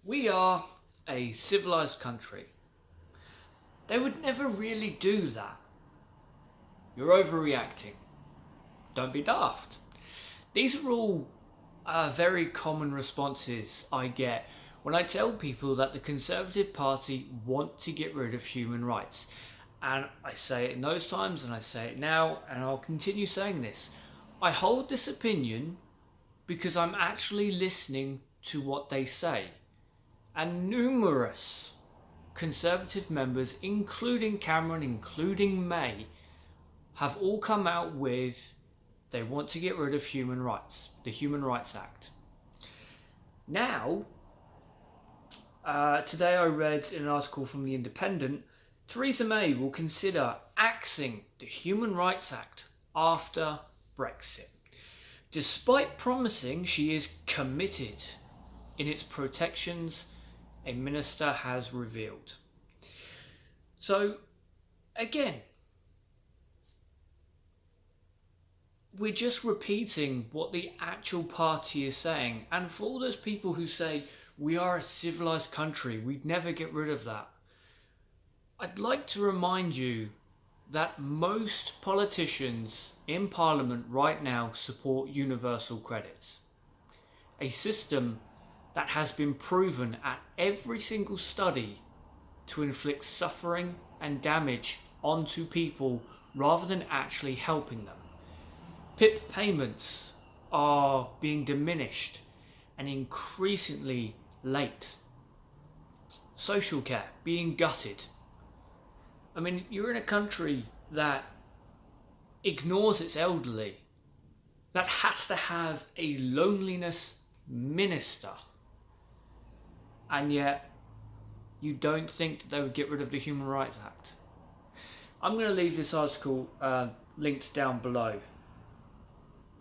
We are a civilized country. They would never really do that. You're overreacting. Don't be daft. These are all very common responses I get when I tell people that the Conservative Party want to get rid of human rights. And I say it in those times and I say it now and I'll continue saying this. I hold this opinion because I'm actually listening to what they say. And numerous Conservative members, including Cameron, including May, have all come out with they want to get rid of human rights, the Human Rights Act. Now, today I read in an article from The Independent, Theresa May will consider axing the Human Rights Act after Brexit, despite promising she is committed in its protections, a minister has revealed. So, again, we're just repeating what the actual party is saying. And for all those people who say, we are a civilized country, we'd never get rid of that, I'd like to remind you that most politicians in Parliament right now support universal credits. A system that has been proven at every single study to inflict suffering and damage onto people rather than actually helping them. PIP payments are being diminished and increasingly late. Social care being gutted. I mean, you're in a country that ignores its elderly, that has to have a loneliness minister, and yet you don't think that they would get rid of the Human Rights Act. I'm going to leave this article linked down below.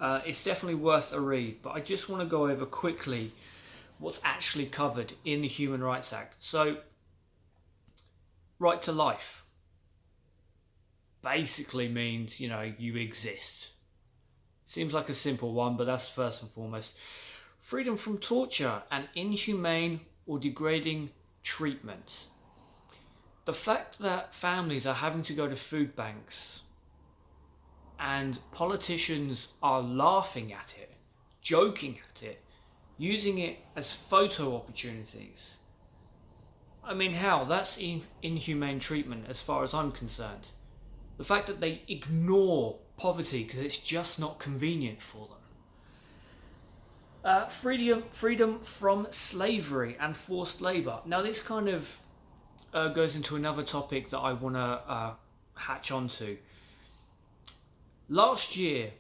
It's definitely worth a read, but I just want to go over quickly what's actually covered in the Human Rights Act. So, right to life basically means, you exist. Seems like a simple one, but that's first and foremost. Freedom from torture and inhumane or degrading treatment. The fact that families are having to go to food banks and politicians are laughing at it, joking at it, using it as photo opportunities. I mean, how? That's inhumane treatment as far as I'm concerned. The fact that they ignore poverty because it's just not convenient for them. Freedom from slavery and forced labour. Now this kind of goes into another topic that I want to hatch onto. Last year,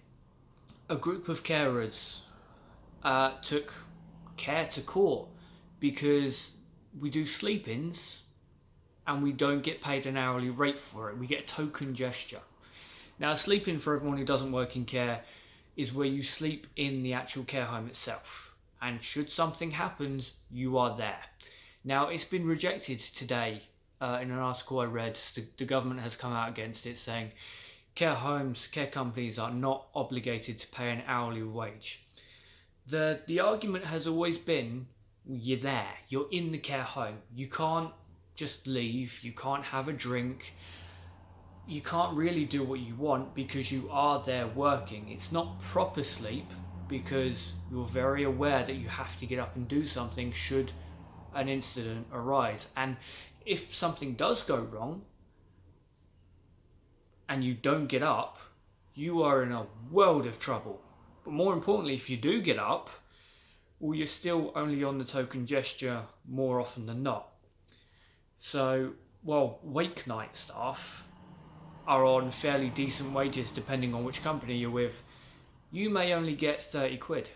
a group of carers took care to court because we do sleep-ins and we don't get paid an hourly rate for it. We get a token gesture. Now, a sleep-in, for everyone who doesn't work in care, is where you sleep in the actual care home itself. And should something happen, you are there. Now, it's been rejected today in an article I read. The government has come out against it, saying care homes, care companies are not obligated to pay an hourly wage. The argument has always been, you're there, you're in the care home. You can't just leave, you can't have a drink, you can't really do what you want because you are there working. It's not proper sleep because you're very aware that you have to get up and do something should an incident arise. And if something does go wrong and you don't get up, you are in a world of trouble. But more importantly, if you do get up, well, you're still only on the token gesture more often than not. So, while wake night staff are on fairly decent wages depending on which company you're with, you may only get 30 quid.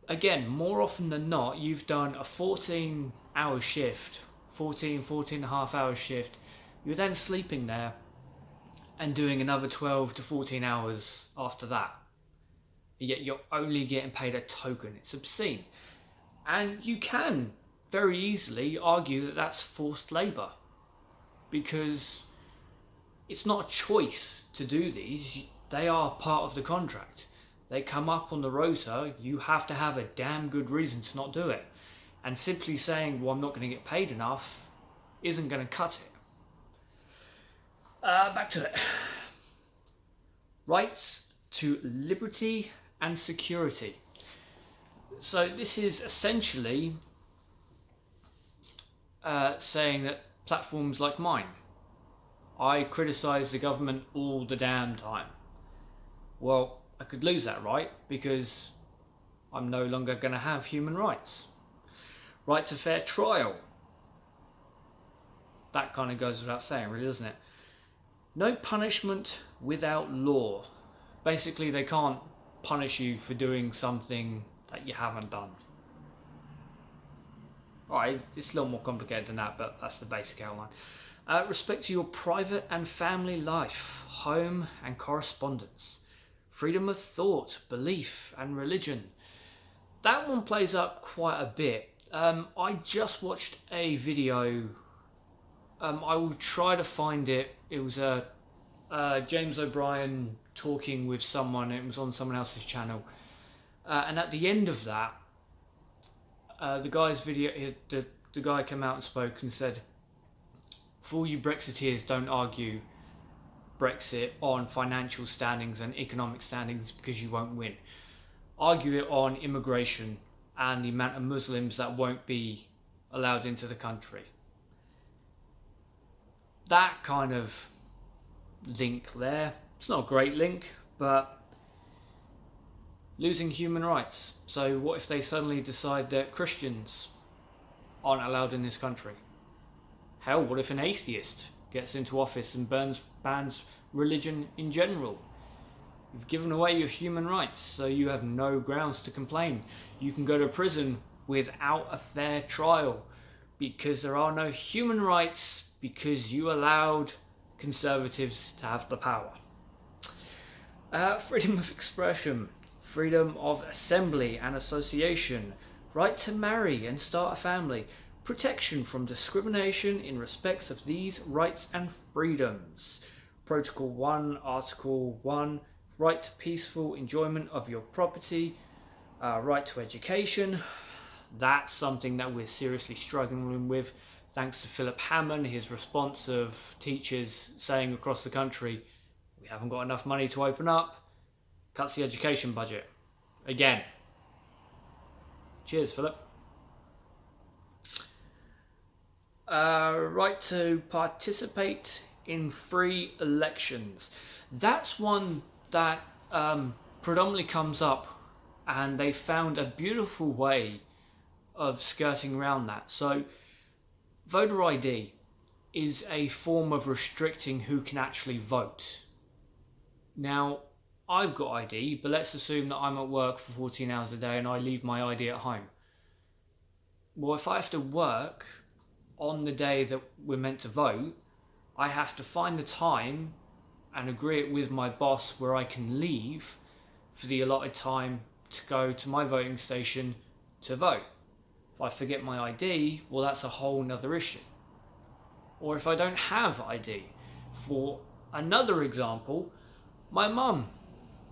Again, more often than not, you've done a 14-hour shift, 14 and a half hour shift. You're then sleeping there and doing another 12 to 14 hours after that. Yet you're only getting paid a token. It's obscene. And you can very easily argue that that's forced labour, because it's not a choice to do these. They are part of the contract. they come up on the rota, you have to have a damn good reason to not do it. And simply saying, well, I'm not going to get paid enough, isn't going to cut it. Back to it. Rights to liberty and security. So this is essentially saying that platforms like mine, I criticise the government all the damn time. Well, I could lose that right because I'm no longer going to have human rights. Right to fair trial. That kind of goes without saying, really, doesn't it? No punishment without law. Basically, they can't punish you for doing something that you haven't done. Alright, it's a little more complicated than that, but that's the basic outline. Respect to your private and family life, home and correspondence. Freedom of thought, belief and religion. That one plays up quite a bit. I just watched a video. I will try to find it. It was James O'Brien talking with someone. It was on someone else's channel. And at the end of that, the guy's video, the guy came out and spoke and said, for all you Brexiteers, don't argue Brexit on financial standings and economic standings because you won't win. Argue it on immigration and the amount of Muslims that won't be allowed into the country. That kind of link there. It's not a great link, but losing human rights. So what if they suddenly decide that Christians aren't allowed in this country? Hell, what if an atheist gets into office and bans religion in general? You've given away your human rights, so you have no grounds to complain. You can go to prison without a fair trial because there are no human rights because you allowed conservatives to have the power. Freedom of expression, freedom of assembly and association, right to marry and start a family, protection from discrimination in respects of these rights and freedoms. Protocol 1, Article 1, right to peaceful enjoyment of your property, right to education. That's something that we're seriously struggling with, thanks to Philip Hammond, his response of teachers saying across the country, we haven't got enough money to open up, cuts the education budget. Again. Cheers, Philip. Right to participate in free elections. That's one that predominantly comes up, and they found a beautiful way of skirting around that. So voter ID is a form of restricting who can actually vote. Now, I've got ID, but let's assume that I'm at work for 14 hours a day and I leave my ID at home. Well, if I have to work on the day that we're meant to vote, I have to find the time and agree it with my boss where I can leave for the allotted time to go to my voting station to vote. If I forget my ID, well, that's a whole nother issue. Or if I don't have ID. For another example, my mum,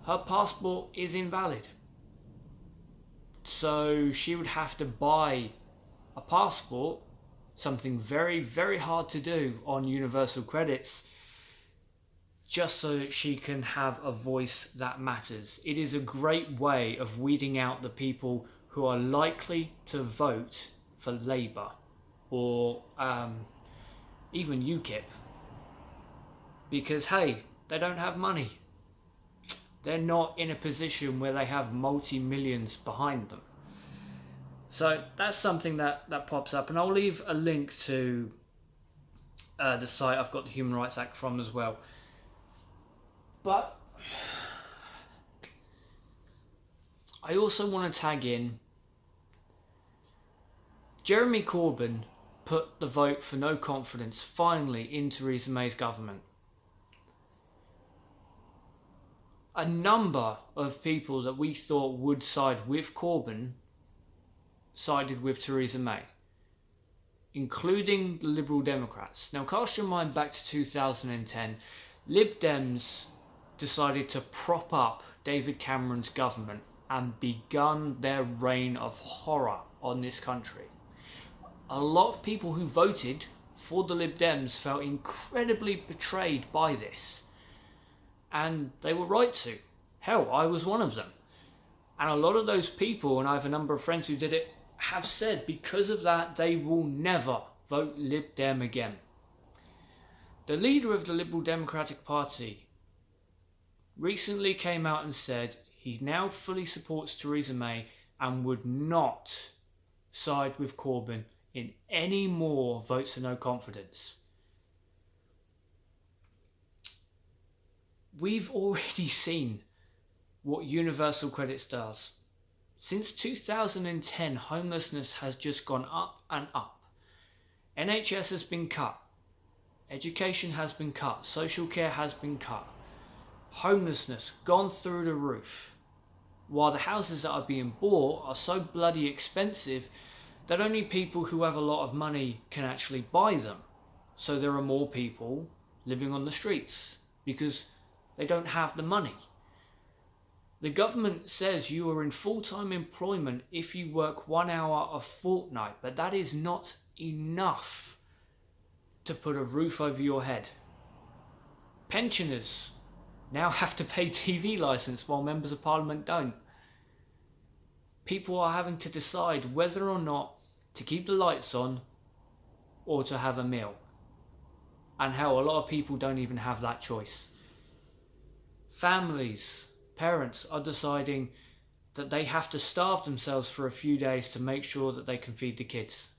her passport is invalid. So she would have to buy a passport, something very, very hard to do on universal credits, just so that she can have a voice that matters. It is a great way of weeding out the people who are likely to vote for Labour or even UKIP. Because, hey, they don't have money. They're not in a position where they have multi-millions behind them. So that's something that pops up. And I'll leave a link to the site I've got the Human Rights Act from as well. But I also want to tag in Jeremy Corbyn put the vote for no confidence finally in Theresa May's government. A number of people that we thought would side with Corbyn sided with Theresa May, including the Liberal Democrats. Now cast your mind back to 2010. Lib Dems decided to prop up David Cameron's government and begun their reign of horror on this country. A lot of people who voted for the Lib Dems felt incredibly betrayed by this. And they were right to. Hell, I was one of them. And a lot of those people, and I have a number of friends who did it, have said because of that they will never vote Lib Dem again. The leader of the Liberal Democratic Party recently came out and said he now fully supports Theresa May and would not side with Corbyn in any more votes of no confidence. We've already seen what universal credits does. Since 2010, homelessness has just gone up and up. NHS has been cut. Education has been cut. Social care has been cut. Homelessness gone through the roof. While the houses that are being bought are so bloody expensive that only people who have a lot of money can actually buy them. So there are more people living on the streets because they don't have the money. The government says you are in full-time employment if you work 1 hour a fortnight, but that is not enough to put a roof over your head. Pensioners now have to pay TV licence while members of parliament don't. People are having to decide whether or not to keep the lights on or to have a meal. And hell, a lot of people don't even have that choice. Families, parents are deciding that they have to starve themselves for a few days to make sure that they can feed the kids.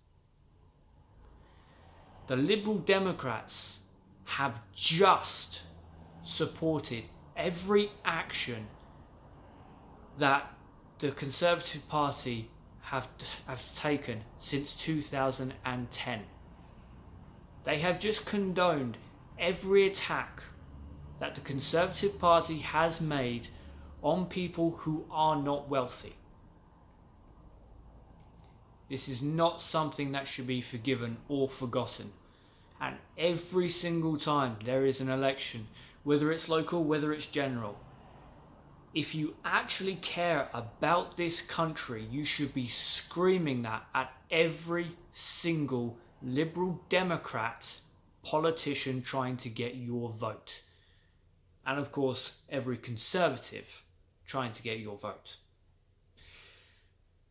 The Liberal Democrats have just supported every action that the Conservative Party have taken since 2010. They have just condoned every attack that the Conservative Party has made on people who are not wealthy. This is not something that should be forgiven or forgotten. And every single time there is an election, whether it's local, whether it's general, if you actually care about this country, you should be screaming that at every single Liberal Democrat politician trying to get your vote. And of course, every Conservative trying to get your vote.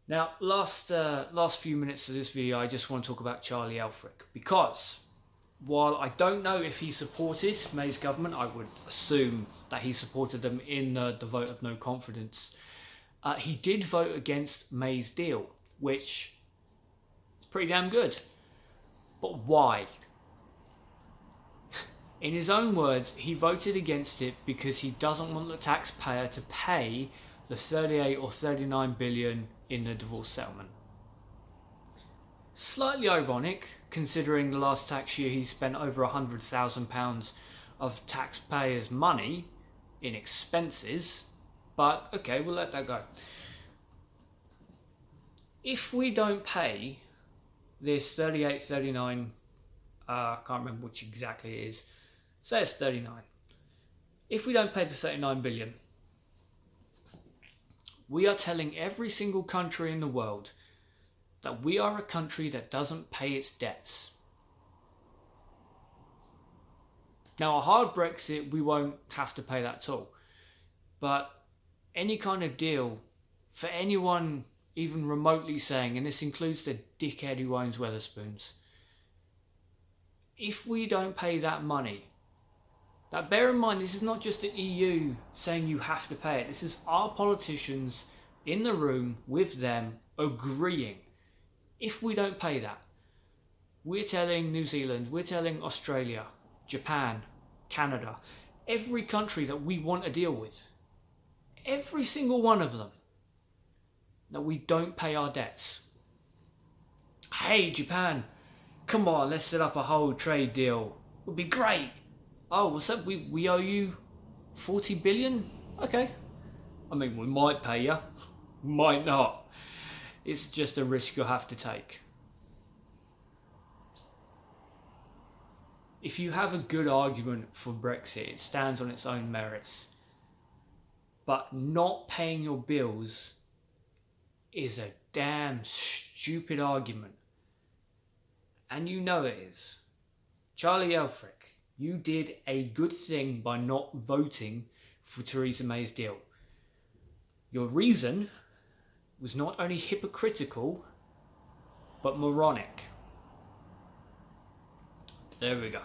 Now, last few minutes of this video, I just want to talk about Charlie Elphrick, because while I don't know if he supported May's government, I would assume that he supported them in the vote of no confidence. He did vote against May's deal, which is pretty damn good. But why? In his own words, he voted against it because he doesn't want the taxpayer to pay the 38 or 39 billion in the divorce settlement. Slightly ironic, considering the last tax year he spent over £100,000 of taxpayers' money in expenses, but okay, we'll let that go. If we don't pay this 38, 39, I can't remember which exactly it is, say it's 39. If we don't pay the 39 billion, we are telling every single country in the world that we are a country that doesn't pay its debts. Now, a hard Brexit, we won't have to pay that at all. But any kind of deal, for anyone even remotely saying, and this includes the dickhead who owns Wetherspoons, if we don't pay that money, now bear in mind, this is not just the EU saying you have to pay it. This is our politicians in the room with them agreeing. If we don't pay that, we're telling New Zealand, we're telling Australia, Japan, Canada, every country that we want to deal with, every single one of them, that we don't pay our debts. Hey, Japan, come on, let's set up a whole trade deal. It would be great. Oh, what's up? We owe you 40 billion? Okay. I mean, we might pay you, might not. It's just a risk you'll have to take. If you have a good argument for Brexit, it stands on its own merits. But not paying your bills is a damn stupid argument. And you know it is. Charlie Elphrick, you did a good thing by not voting for Theresa May's deal. Your reason was not only hypocritical, but moronic. There we go.